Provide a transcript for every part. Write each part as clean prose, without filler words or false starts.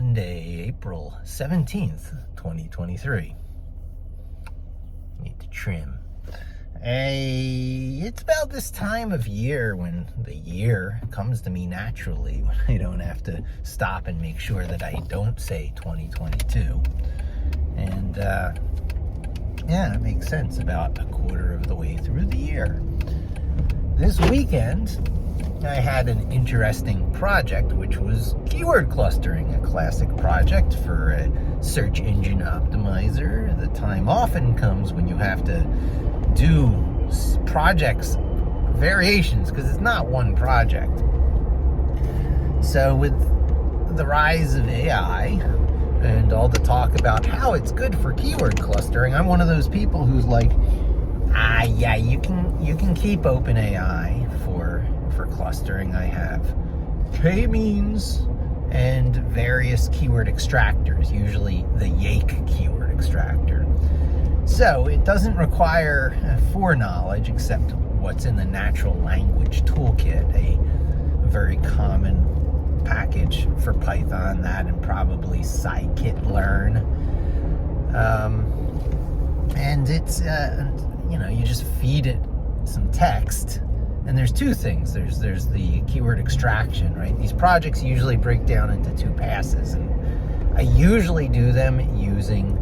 Monday, April 17th, 2023. Need to trim. It's about this time of year when the year comes to me naturally, when I don't have to stop and make sure that I don't say 2022. And yeah, it makes sense about a quarter of the way through the year. This weekend, I had an interesting project, which was keyword clustering, a classic project for a search engine optimizer. The time often comes when you have to do projects, variations, because it's not one project. So with the rise of AI and all the talk about how it's good for keyword clustering, I'm one of those people who's like, yeah, you can keep OpenAI for clustering. I have KMeans and various keyword extractors, usually the Yake keyword extractor. So it doesn't require foreknowledge except what's in the natural language toolkit, a very common package for Python, that and probably scikit-learn. And it's, you just feed it some text. And there's two things. There's the keyword extraction, right? These projects usually break down into two passes, and I usually do them using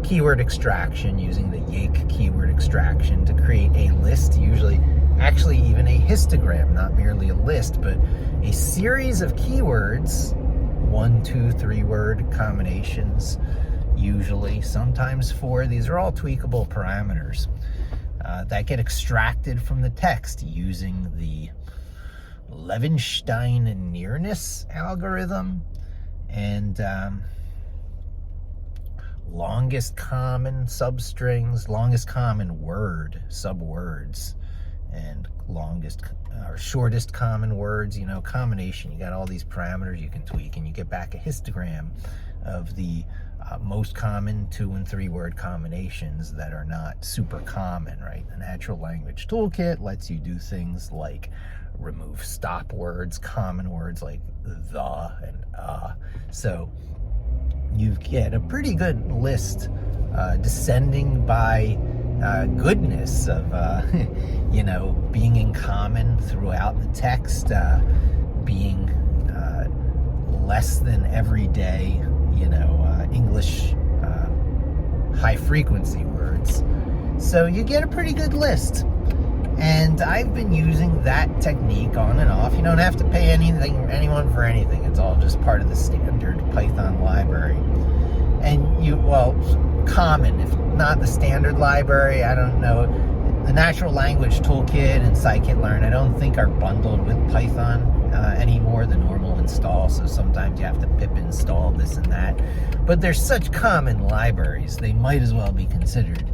keyword extraction, using the Yake keyword extraction to create a list, usually actually even a histogram, not merely a list, but a series of keywords, 1, 2, 3 word combinations, usually, sometimes 4. These are all tweakable parameters that get extracted from the text using the Levenstein nearness algorithm and longest common substrings, longest common word subwords, and longest or shortest common words, combination. You got all these parameters you can tweak, and you get back a histogram of the most common 2 and 3 word combinations that are not super common, right? The natural language toolkit lets you do things like remove stop words, common words like the and so you get a pretty good list descending by goodness of being in common throughout the text, being less than everyday English high frequency words. So you get a pretty good list. And I've been using that technique on and off. You don't have to pay anyone for anything. It's all just part of the standard Python library. And common, if not the standard library, I don't know. The natural language toolkit and scikit-learn, I don't think are bundled with Python anymore, the normal install. So sometimes you have to pip install this and that. But they're such common libraries, they might as well be considered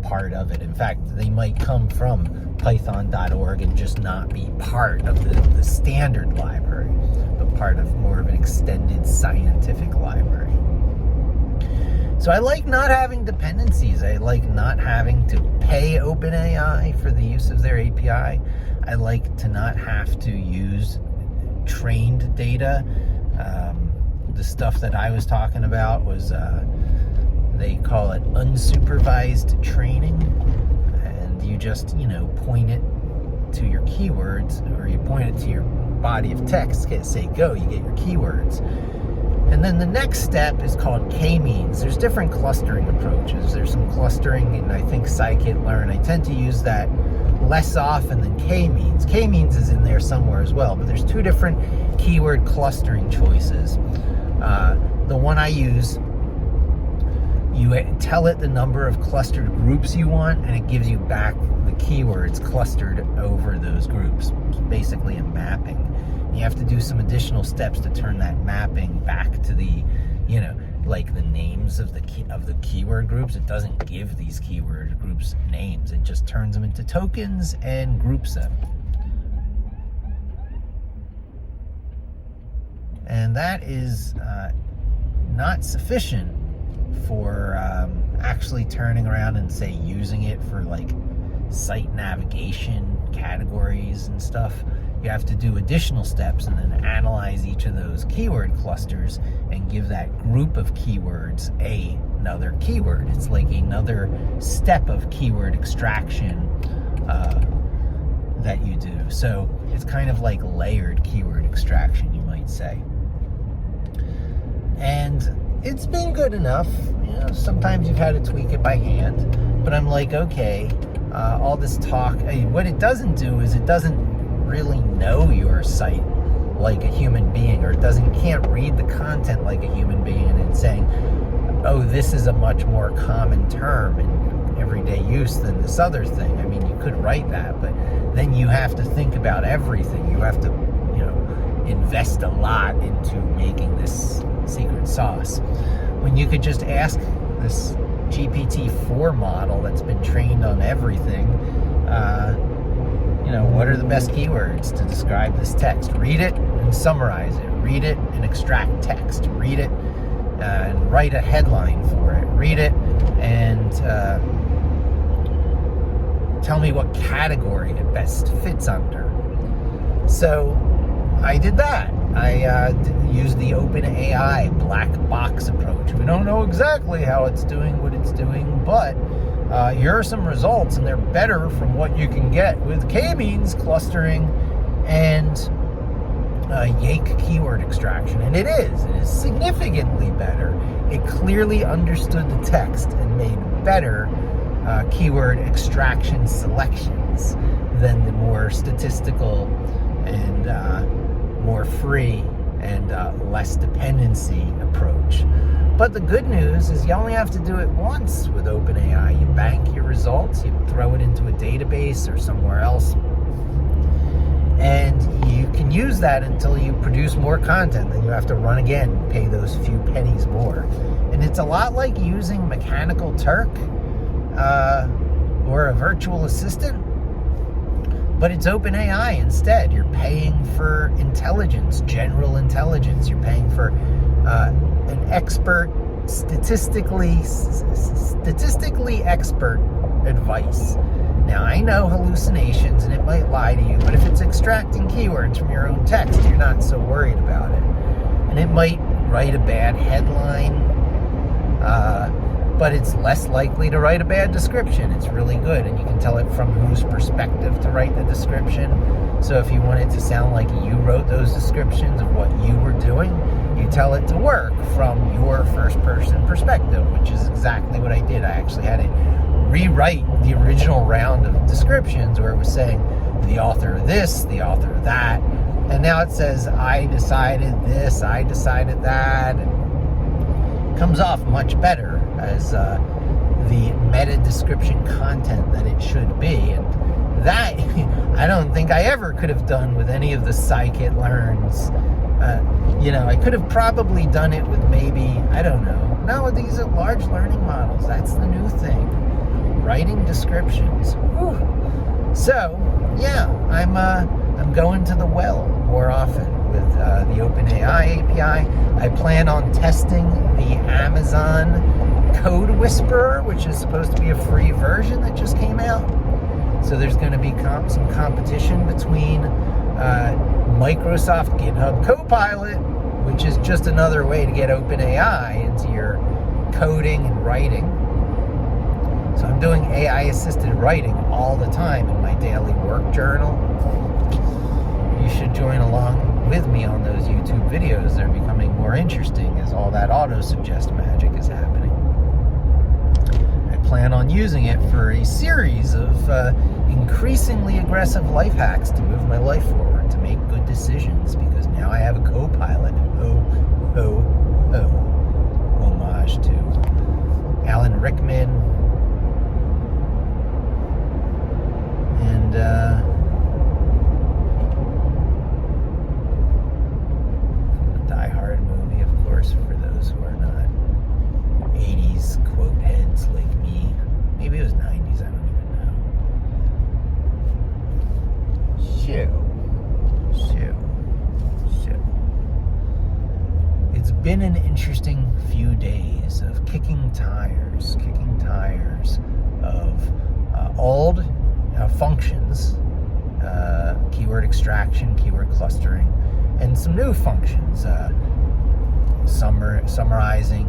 part of it. In fact, they might come from python.org and just not be part of the standard library, but part of more of an extended scientific library. So I like not having dependencies. I like not having to pay OpenAI for the use of their API. I like to not have to use trained data. The stuff that I was talking about was they call it unsupervised training, and you just point it to your keywords, or you point it to your body of text, say go, you get your keywords. And then the next step is called KMeans. There's different clustering approaches. There's some clustering in, I think, scikit-learn. I tend to use that less often than KMeans. KMeans is in there somewhere as well, but there's 2 different keyword clustering choices. The one I use, you tell it the number of clustered groups you want, and it gives you back the keywords clustered over those groups. It's basically a mapping. You have to do some additional steps to turn that mapping back to the, like the names of the keyword groups. It doesn't give these keyword groups names. It just turns them into tokens and groups them. And that is not sufficient for actually turning around and, say, using it for like site navigation categories and stuff. you have to do additional steps and then analyze each of those keyword clusters and give that group of keywords another keyword. It's like another step of keyword extraction that you do. So it's kind of like layered keyword extraction, you might say. And it's been good enough. You know, sometimes you've had to tweak it by hand, but I'm like, okay, all this talk, what it doesn't do is it doesn't really know your site like a human being, or can't read the content like a human being and saying, oh, this is a much more common term in everyday use than this other thing. I mean, you could write that, but then you have to think about everything. You have to, invest a lot into making this secret sauce. When you could just ask this GPT-4 model that's been trained on everything, what are the best keywords to describe this text? Read it and summarize it. Read it and extract text. Read it and write a headline for it. Read it and tell me what category it best fits under. So I did that. I used the OpenAI black box approach. We don't know exactly how it's doing what it's doing, but here are some results, and they're better from what you can get with KMeans clustering and Yake keyword extraction. And it is significantly better. It clearly understood the text and made better keyword extraction selections than the more statistical and more free and less dependency approach. But the good news is you only have to do it once with OpenAI. You bank your results, you throw it into a database or somewhere else, and you can use that until you produce more content. Then you have to run again and pay those few pennies more. And it's a lot like using Mechanical Turk or a virtual assistant, but it's OpenAI instead. You're paying for intelligence, general intelligence. You're paying for an expert, statistically expert advice. Now, I know hallucinations and it might lie to you, but if it's extracting keywords from your own text, you're not so worried about it. And it might write a bad headline, but it's less likely to write a bad description. It's really good, and you can tell it from whose perspective to write the description. So if you want it to sound like you wrote those descriptions of what you were doing, you tell it to work from your first-person perspective, which is exactly what I did. I actually had it rewrite the original round of descriptions where it was saying the author of this, the author of that, and now it says I decided this, I decided that. And it comes off much better as the meta description content that it should be. And that I don't think I ever could have done with any of the scikit-learns. I could have probably done it with maybe, I don't know. No, these are large learning models. That's the new thing. Writing descriptions. Whew. So, yeah, I'm going to the well more often with the OpenAI API. I plan on testing the Amazon Code Whisperer, which is supposed to be a free version that just came out. So there's going to be some competition between Microsoft GitHub Copilot, which is just another way to get OpenAI into your coding and writing. So I'm doing AI-assisted writing all the time in my daily work journal. You should join along with me on those YouTube videos. They're becoming more interesting as all that auto-suggest magic is happening. I plan on using it for a series of increasingly aggressive life hacks to move my life forward, to make good decisions, because now I have a co-pilot. Homage to Alan Rickman and the Die Hard movie, of course, for those who are not 80s quote heads like me. Maybe it was 90s, I don't even know. It's been an interesting few days of kicking tires of old functions keyword extraction, keyword clustering, and some new functions, summarizing,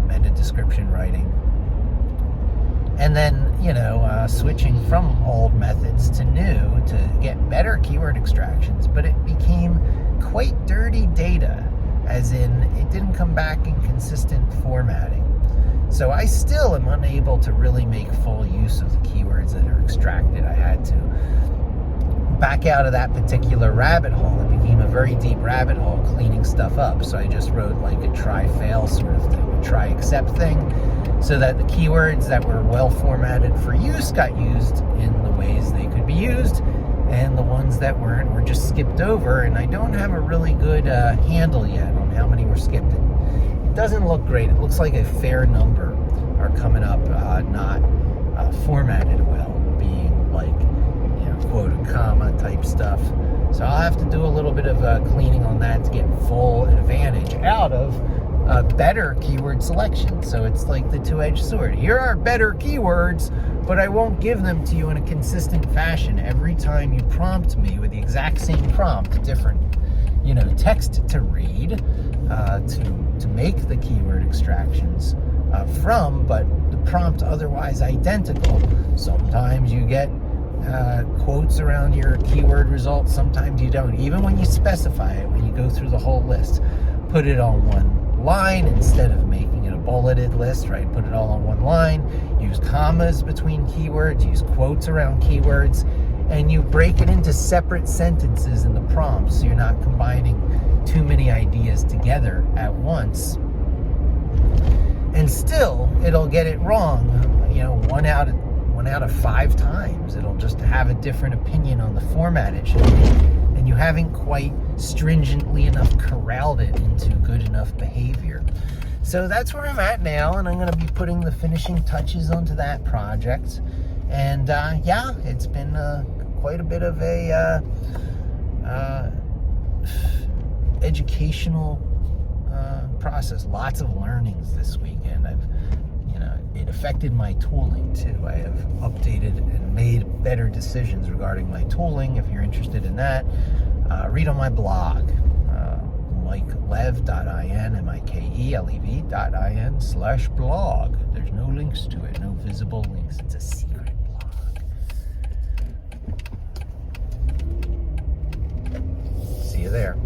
meta description writing. And then, switching from old methods to new to get better keyword extractions, but it became quite dirty data, as in it didn't come back in consistent formatting. So I still am unable to really make full use of the keywords that are extracted. I had to back out of that particular rabbit hole. It became a very deep rabbit hole cleaning stuff up. So I just wrote like a try-fail sort of thing, a try-accept thing, so that the keywords that were well formatted for use got used in the ways they could be used, and the ones that weren't were just skipped over. And I don't have a really good handle yet on how many were skipped. It doesn't look great. It looks like a fair number are coming up not formatted well, being like, quote and comma type stuff. So I'll have to do a little bit of cleaning on that to get full advantage out of better keyword selection. So it's like the two-edged sword. Here are better keywords, but I won't give them to you in a consistent fashion. Every time you prompt me with the exact same prompt, different, text to read, to make the keyword extractions from, but the prompt otherwise identical. Sometimes you get quotes around your keyword results, sometimes you don't. Even when you specify it, when you go through the whole list, put it on one line instead of making it a bulleted list, right? Put it all on one line, use commas between keywords, use quotes around keywords, and you break it into separate sentences in the prompt, so you're not combining too many ideas together at once. And still, it'll get it wrong, one out of 5 times. It'll just have a different opinion on the format it should be, and you haven't quite stringently enough corralled it into good enough behavior. So that's where I'm at now, and I'm going to be putting the finishing touches onto that project. And it's been quite a bit of a educational process. Lots of learnings this weekend. It affected my tooling too. I have updated and made better decisions regarding my tooling. If you're interested in that, read on my blog, mikelev.in, MikeLev.in/blog. There's no links to it, no visible links. It's a secret blog. See you there.